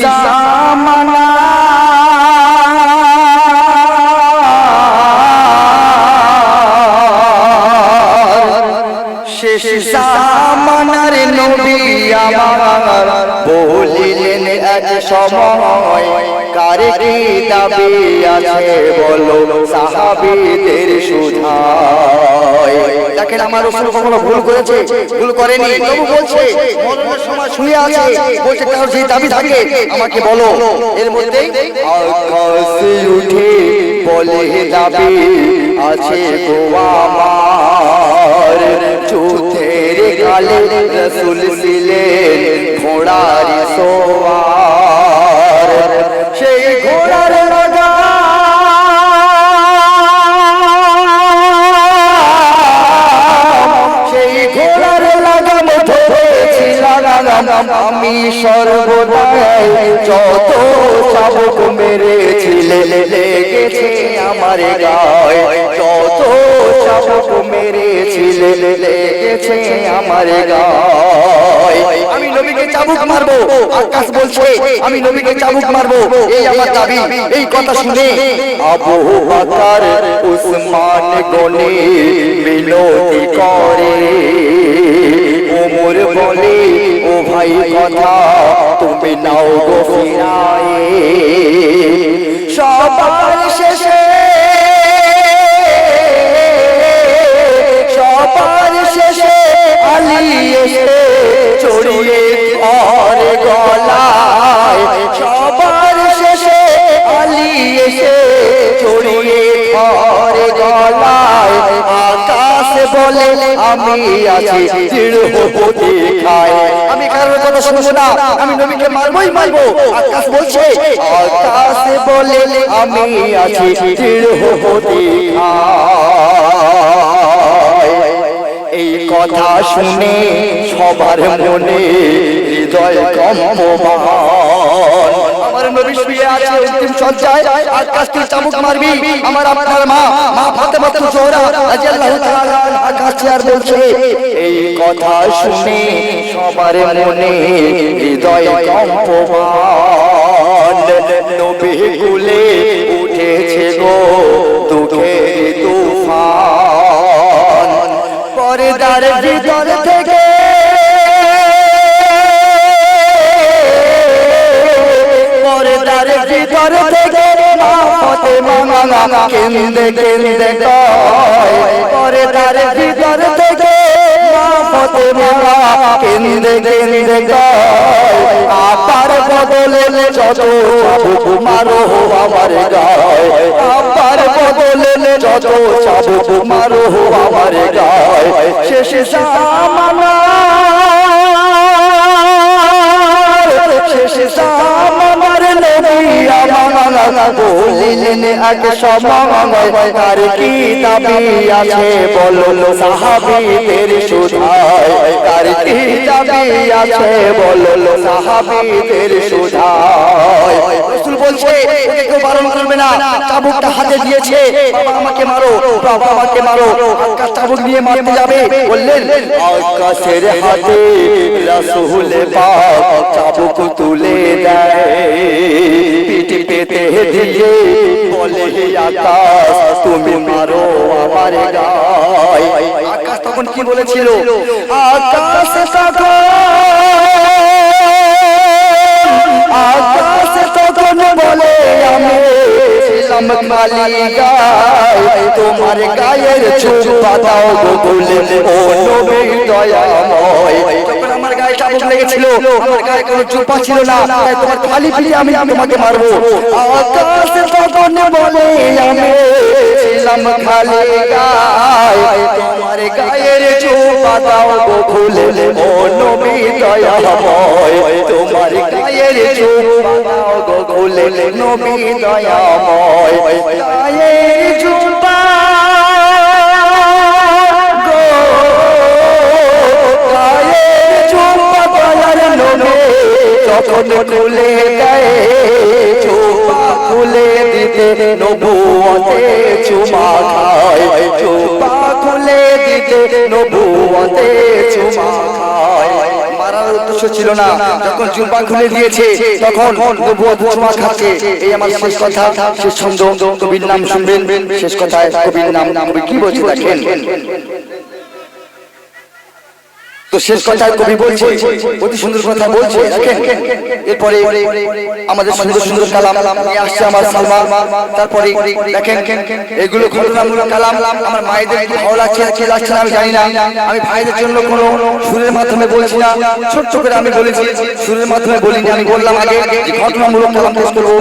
জামানা শেষ জামানার নবী আমার বলিলেন এক সময় কার কি দাবি আছে বলো সাহাবীদের সুধায়। দেখেন আমার রাসূল কখনো ভুল করেছে? ভুল করেনি, তবু বলছে মরণের সময় শুয়ে আছে, বলছে কারো যে দাবি থাকে আমাকে বলো। এর মধ্যে আকাশে উঠে বলে দাবি আছে গো আমার, চোখের কালে রাসূল ছিলেন ঘোড়ার সওয়ার, সেই ঘোড়ার আমি সর্বদাই যত চাবুক মেরেছিলে লেগেছে আমার গায়ে, যত চাবুক মেরেছিলে লেগেছে আমার গায়ে। আমি নবীকে চাবুক মারবো, আকাশ বলছে আমি নবীকে চাবুক মারবো, এই আমার দাবি। এই কথা শুনে আবু বকর উসমান গনি বিনতি করে, ওমর বলে ও ভাই কথা তুমি নাও গো ফিরায়ে। সবার শেষে আলী এসে চড়িয়ে ধরে গলায়, সবার শেষে আলী এসে চড়িয়ে ধরে গলায়। আকাশ বলে আমি আছি দৃঢ় প্রতিজ্ঞায়, আমি কারোর কথা শুনবো না, আমি নবীকে মারবই মারবো। আকাশ বলছে, আকাশ বলে আমি আছি দৃঢ় প্রতিজ্ঞায়। এই কথা শুনে সবার মনে হৃদয় কম্পমান। আমার নবী শুয়ে আছে অন্তিম শয্যায়, আকাশ তুই চাবুক মারবি, আমার আপনার মা ফাতেমা জোহরা রাদিয়াল্লাহু তাআলা আকাশ আর বলছে। এই কথা শুনে সবার মনে হৃদয় কম্পমান। নবী কুলে উঠেছে গো দুঃখের তুফান, পর্দার ভিতর থেকে পর্দার ভিতর থেকে মা ফাতেমা কেন্দে কেন্দে কয়, পর্দার ভিতর থেকে মা ফাতেমা কেন্দে কেন্দে কয়, আপার বদলে যত চাবুক মারো আমার গায়ে, আপার বদলে যত চাবুক মারো আমার গায়ে। শেষ জামানার নবী আমার বলিলেন এক সময় কার কি দাবি আছে বলো সাহাবীদের সুধায়, কার কি দাবি আছে বলো সাহাবীদের সুধায়। রাসূল বলছে কেউ বারণ করবে না, চাবুকটা হাতে দিয়েছে, বাবা আমাকে মারো, বাবা আমাকে মারো। আকাশ চাবুক নিয়ে মারতে যাবে, বললেন আকাশের হাতে রাসূল পাক চাবুক তুলে দেয়, পিঠ পেতে দিয়ে বলে আকাশ তুমি মারো আমার গায়ে। আকাশ তখন কি বলেছিল? আকাশ তখন বলে আমি ছিলাম খালি গায়ে, তোমার গায়ের চুপা দাও গো বলে ও নবী দয়াময়। যখন আমার গায়ে চাবুক লেগেছিল, আমার গায়ে কোনো চুপা ছিল না, তাই তোমার খালি পিঠে আমি তোমাকে মারবো। আকাশ তখন বলে আমি ছিলাম খালি গায়ে, তোমার গায়ের চুপা দাও গো খুলে ও নবী দয়াময়, তোমার গায়ের চুপা দাও গো খুলে নবী দয়াময়। গায়ের চুপা গো, গায়ের চুপা দয়ার নবী যখন খুলে দেয় জুব্বা খুলে দিতে নবুয়তে চুমা খায়, জুব্বা খুলে দিতে নবুয়তে চুমা খায়। মারার উদ্দেশ্য ছিল না, যখন জুব্বা খুলে দিয়েছে তখন নবুয়ত চুমা খাচ্ছে। এই আমার শেষ কথা, শেষ ছন্দ, কবির নাম শুনবেন। শেষ কথায় কবির নাম, কবি কি বলছে দেখেন। তো শেষ কথায় কবি বলছে, অতি সুন্দর কথা বলছে দেখেন। এরপরে আমাদের সুন্দর সুন্দর কালাম নিয়ে আসছে আমার সালমান। তারপরে দেখেন এগুলো ঘটনামূলক কালাম। আমার মায়েদের কি ভালো লাগছে কি লাগছে না আমি জানি না। আমি ভাইদের জন্য কোনো সুরের মাধ্যমে বলছি না, ছোট্ট করে আমি বলেছি, সুরের মাধ্যমে বলিনি। আমি বললাম আগে যে ঘটনামূলক কালাম পেশ করবো।